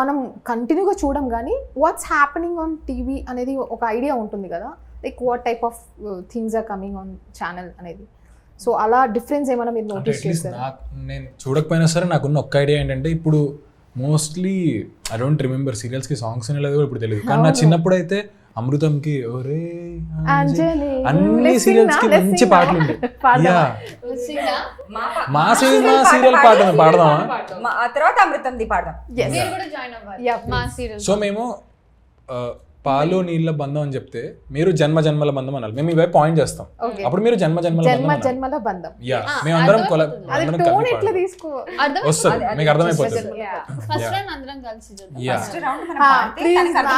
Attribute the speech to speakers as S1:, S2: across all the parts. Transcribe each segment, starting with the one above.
S1: మనం కంటిన్యూగా చూడం కానీ వాట్స్ హ్యాపెనింగ్ ఆన్ టీవీ అనేది ఒక ఐడియా ఉంటుంది కదా, like what type of things are coming on channel అనేది. సో అలా డిఫరెన్స్ ఏమైనా మీరు నోటీస్ చేస్తారు?
S2: నేను చూడకపోయినా సరే నాకున్న ఒక్క ఐడియా ఏంటంటే, ఇప్పుడు మోస్ట్లీ ఐ డోంట్ రిమెంబర్ సీరియల్స్కి సాంగ్స్ అనేది కూడా ఇప్పుడు తెలియదు, కానీ నా చిన్నప్పుడు అయితే అమృతంకి ఒరే అన్ని సీరియల్స్ కి మంచి పాటలు ఉండే. మా సీరియల్ పాడదామా?
S3: తర్వాత అమృతంది పాడదాం.
S2: సో మేము పాలు నీళ్ళ బంధం అని చెప్తే మీరు జన్మ జన్మల బంధం అనాలి. మేము ఇవే పాయింట్ చేస్తాం, అప్పుడు మీరు జన్మ జన్మల బంధం. యా, మేమందరం వస్తుంది, మీకు అర్థమైపోతుంది.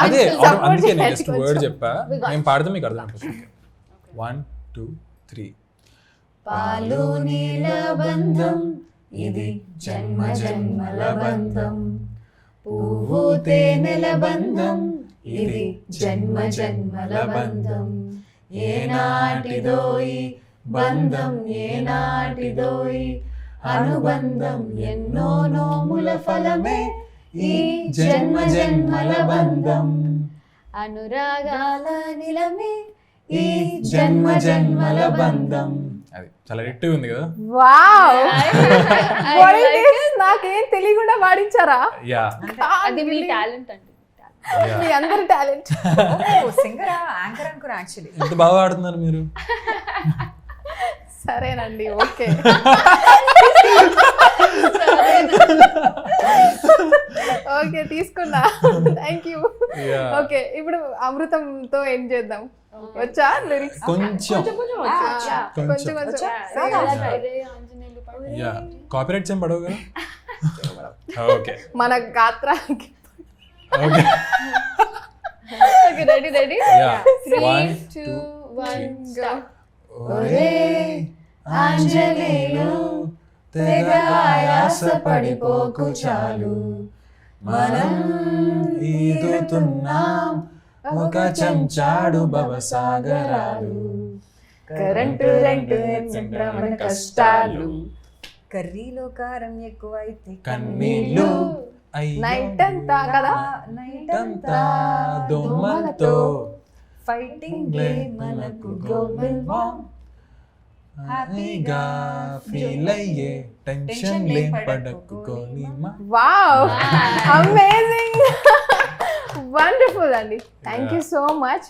S2: అదే అందుకే నేను జస్ట్ వర్డ్ చెప్పా, మేము పాడితే మీకు అర్థమైపోతుంది. 1 2 3.
S4: పాలు నీళ్ళ బంధం ఇది జన్మ జన్మల బంధం, పువ్వు తేనెల బంధం ఇది జన్మ జన్మల బంధం, ఏనాటిదోయి బంధం ఏనాటిదోయి అనుబంధం, ఎన్నో నోముల ఫలమే ఈ జన్మ జన్మల బంధం, అనురాగాల నిలమే ఈ జన్మ జన్మల బంధం.
S2: అది చాలా రెట్టిగా ఉంది కదా.
S1: వావ్, నాకేం తెలియకుండా పాడించారా?
S2: యా,
S5: అది మీ టాలెంట్ అండి,
S1: మీ అందరి టాలెంట్.
S3: సింగర్ యాంకర్ అనుకున్నా యాక్చువల్లీ.
S2: ఎంత బాగా ఆడుతున్నారు మీరు.
S1: సరేనండి, ఓకే. ఓకే, తీసుకున్నా, థ్యాంక్ యూ. ఓకే, ఇప్పుడు అమృతంతో ఏం చేద్దాం? వచ్చా లిరిక్స్?
S2: కొంచెం కాపీరైట్స్ ఏం పడవు కదా. ఓకే,
S1: మన గాత్రానికి.
S2: Okay,
S5: ready ready. 3 2 1 స్టార్ట్.
S4: ఒరే ఆంజనేయులు తెగ ఆయాస పడిపోకు చాలు, మనం ఈదుతున్నాం ఒక చెంచాడు భవసాగరాలు,
S1: కరెంటు రెంటు మన కష్టాలు,
S3: కర్రీలో కారం ఎక్కువైతే
S2: కన్నీళ్ళు
S1: నైట్ అంతా కదా,
S3: నైట్
S2: అంతా దోమలతో
S3: ఫైటింగ్
S4: మనకు గ్లోబల్ వార్మ్,
S2: హ్యాపీగా ఫీల్ అయ్యే టెన్షన్ లేం పడకుని.
S1: వావ్, అమేజింగ్, వండర్ఫుల్ అండి. Thank you so much.